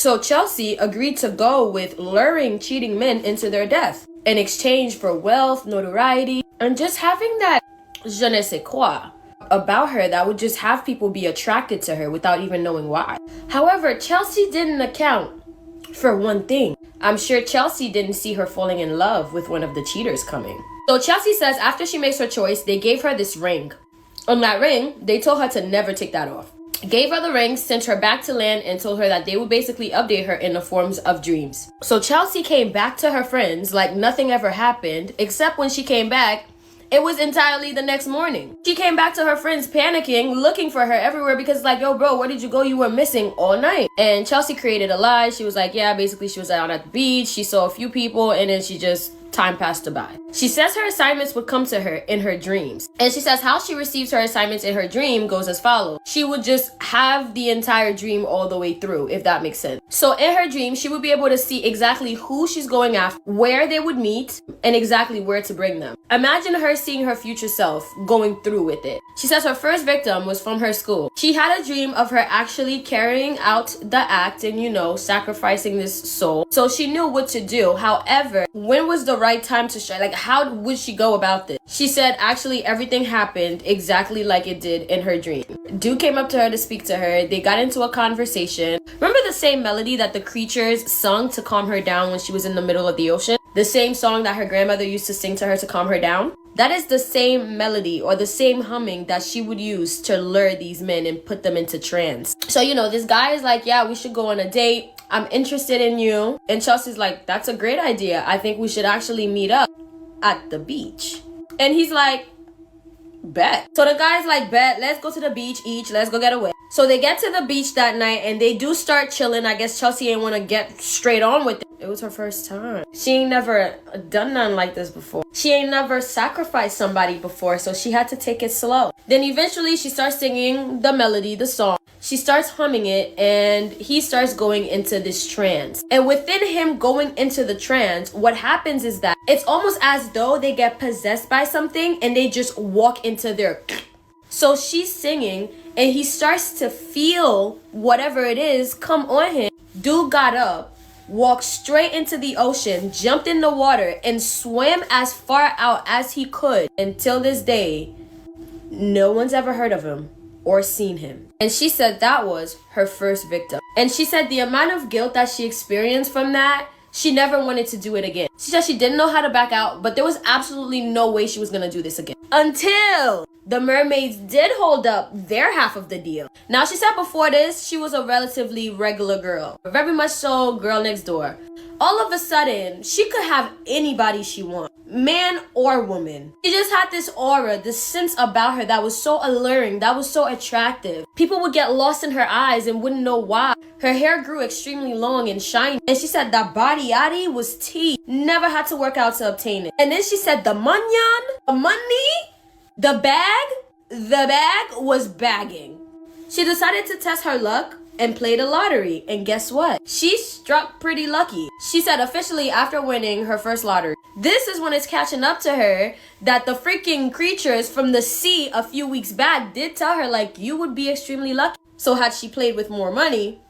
So Chelsea agreed to go with luring cheating men into their death in exchange for wealth, notoriety, and just having that je ne sais quoi about her that would just have people be attracted to her without even knowing why. However, Chelsea didn't account for one thing. I'm sure Chelsea didn't see her falling in love with one of the cheaters coming. So Chelsea says after she makes her choice, they gave her this ring. On that ring, they told her to never take that off. Gave her the ring, sent her back to land, and told her that they would basically update her in the forms of dreams. So Chelsea came back to her friends like nothing ever happened, except when she came back, it was entirely the next morning. She came back to her friends panicking, looking for her everywhere because like, yo bro, where did you go? You were missing all night. And Chelsea created a lie. She was like, yeah, basically she was out at the beach. She saw a few people and then she just time passed her by. She says her assignments would come to her in her dreams. And she says how she receives her assignments in her dream goes as follows. She would just have the entire dream all the way through, if that makes sense. So in her dream, she would be able to see exactly who she's going after, where they would meet, and exactly where to bring them. Imagine her seeing her future self going through with it. She says her first victim was from her school. She had a dream of her actually carrying out the act and, you know, sacrificing this soul. So she knew what to do. However, when was the right time to strike? Like, how would she go about this? She said actually everything happened exactly like it did in her dream. Dude came up to her to speak to her. They got into a conversation. Remember the same melody that the creatures sung to calm her down when she was in the middle of the ocean? The same song that her grandmother used to sing to her to calm her down? That is the same melody or the same humming that she would use to lure these men and put them into trance. So, you know, this guy is like, yeah, we should go on a date. I'm interested in you. And Chelsea's like, that's a great idea. I think we should actually meet up at the beach. And he's like, bet. So the guy's like, bet, let's go to the beach each. Let's go get away. So they get to the beach that night and they do start chilling. I guess Chelsea ain't want to get straight on with it. It was her first time. She ain't never done nothing like this before. She ain't never sacrificed somebody before, so she had to take it slow. Then eventually she starts singing the melody, the song. She starts humming it and he starts going into this trance. And within him going into the trance, what happens is that it's almost as though they get possessed by something and they just walk into their... So she's singing and he starts to feel whatever it is come on him. Dude got up, walked straight into the ocean, jumped in the water, and swam as far out as he could. Until this day, no one's ever heard of him or seen him. And she said that was her first victim. And she said the amount of guilt that she experienced from that, she never wanted to do it again. She said she didn't know how to back out, but there was absolutely no way she was gonna do this again. Until the mermaids did hold up their half of the deal. Now, she said before this, she was a relatively regular girl. Very much so girl next door. All of a sudden, she could have anybody she wants. Man or woman. She just had this aura, this sense about her that was so alluring, that was so attractive. People would get lost in her eyes and wouldn't know why. Her hair grew extremely long and shiny. And she said that body yaddy was tea. Never had to work out to obtain it. And then she said the manyan, the money, the bag was bagging. She decided to test her luck and played the lottery. And guess what? She struck pretty lucky. She said officially after winning her first lottery. This is when it's catching up to her that the freaking creatures from the sea a few weeks back did tell her like, you would be extremely lucky. So had she played with more money,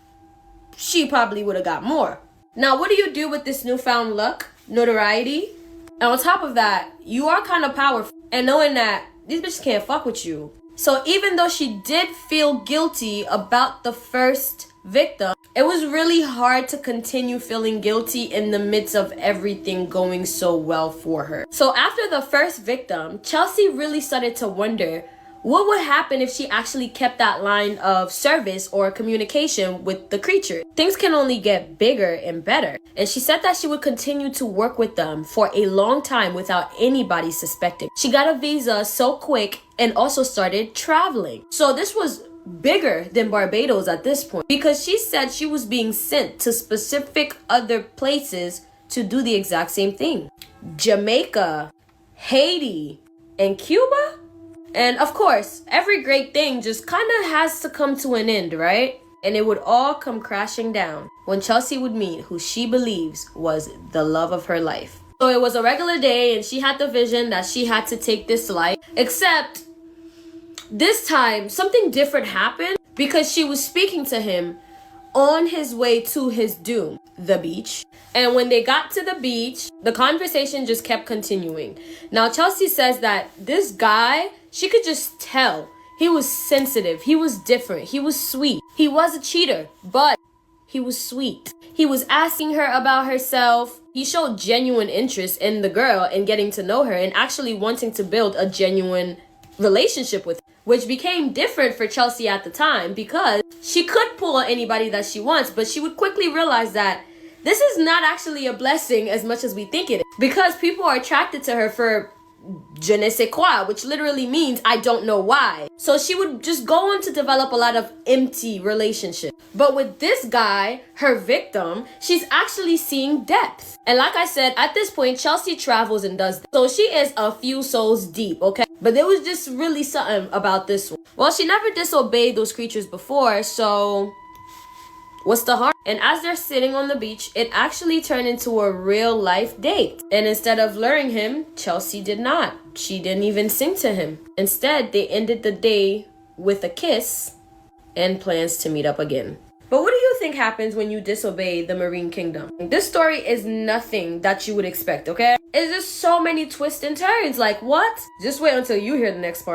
she probably would have got more. Now, what do you do with this newfound luck, notoriety? And on top of that, you are kind of powerful. And knowing that these bitches can't fuck with you. So even though she did feel guilty about the first victim, it was really hard to continue feeling guilty in the midst of everything going so well for her. So after the first victim, Chelsea really started to wonder what would happen if she actually kept that line of service or communication with the creature. Things can only get bigger and better. And she said that she would continue to work with them for a long time without anybody suspecting. She got a visa so quick and also started traveling. So this was bigger than Barbados at this point because she said she was being sent to specific other places to do the exact same thing. Jamaica, Haiti, and Cuba? And of course, every great thing just kind of has to come to an end, right? And it would all come crashing down when Chelsea would meet who she believes was the love of her life. So it was a regular day and she had the vision that she had to take this life. Except this time, something different happened because she was speaking to him on his way to his doom, the beach. And when they got to the beach, the conversation just kept continuing. Now, Chelsea says that this guy, she could just tell. He was sensitive. He was different. He was sweet. He was a cheater, but he was sweet. He was asking her about herself. He showed genuine interest in the girl and getting to know her and actually wanting to build a genuine relationship with her, which became different for Chelsea at the time because she could pull anybody that she wants, but she would quickly realize that this is not actually a blessing as much as we think it is, because people are attracted to her for je ne sais quoi, which literally means I don't know why. So she would just go on to develop a lot of empty relationships. But with this guy, her victim, she's actually seeing depth. And like I said, at this point, Chelsea travels and does this. So she is a few souls deep, okay? But there was just really something about this one. Well, she never disobeyed those creatures before, so what's the harm? And as they're sitting on the beach, it actually turned into a real life date. And instead of luring him, Chelsea did not. She didn't even sing to him. Instead, they ended the day with a kiss and plans to meet up again. But what do you think happens when you disobey the Marine Kingdom? This story is nothing that you would expect, okay? It's just so many twists and turns. Like, what? Just wait until you hear the next part.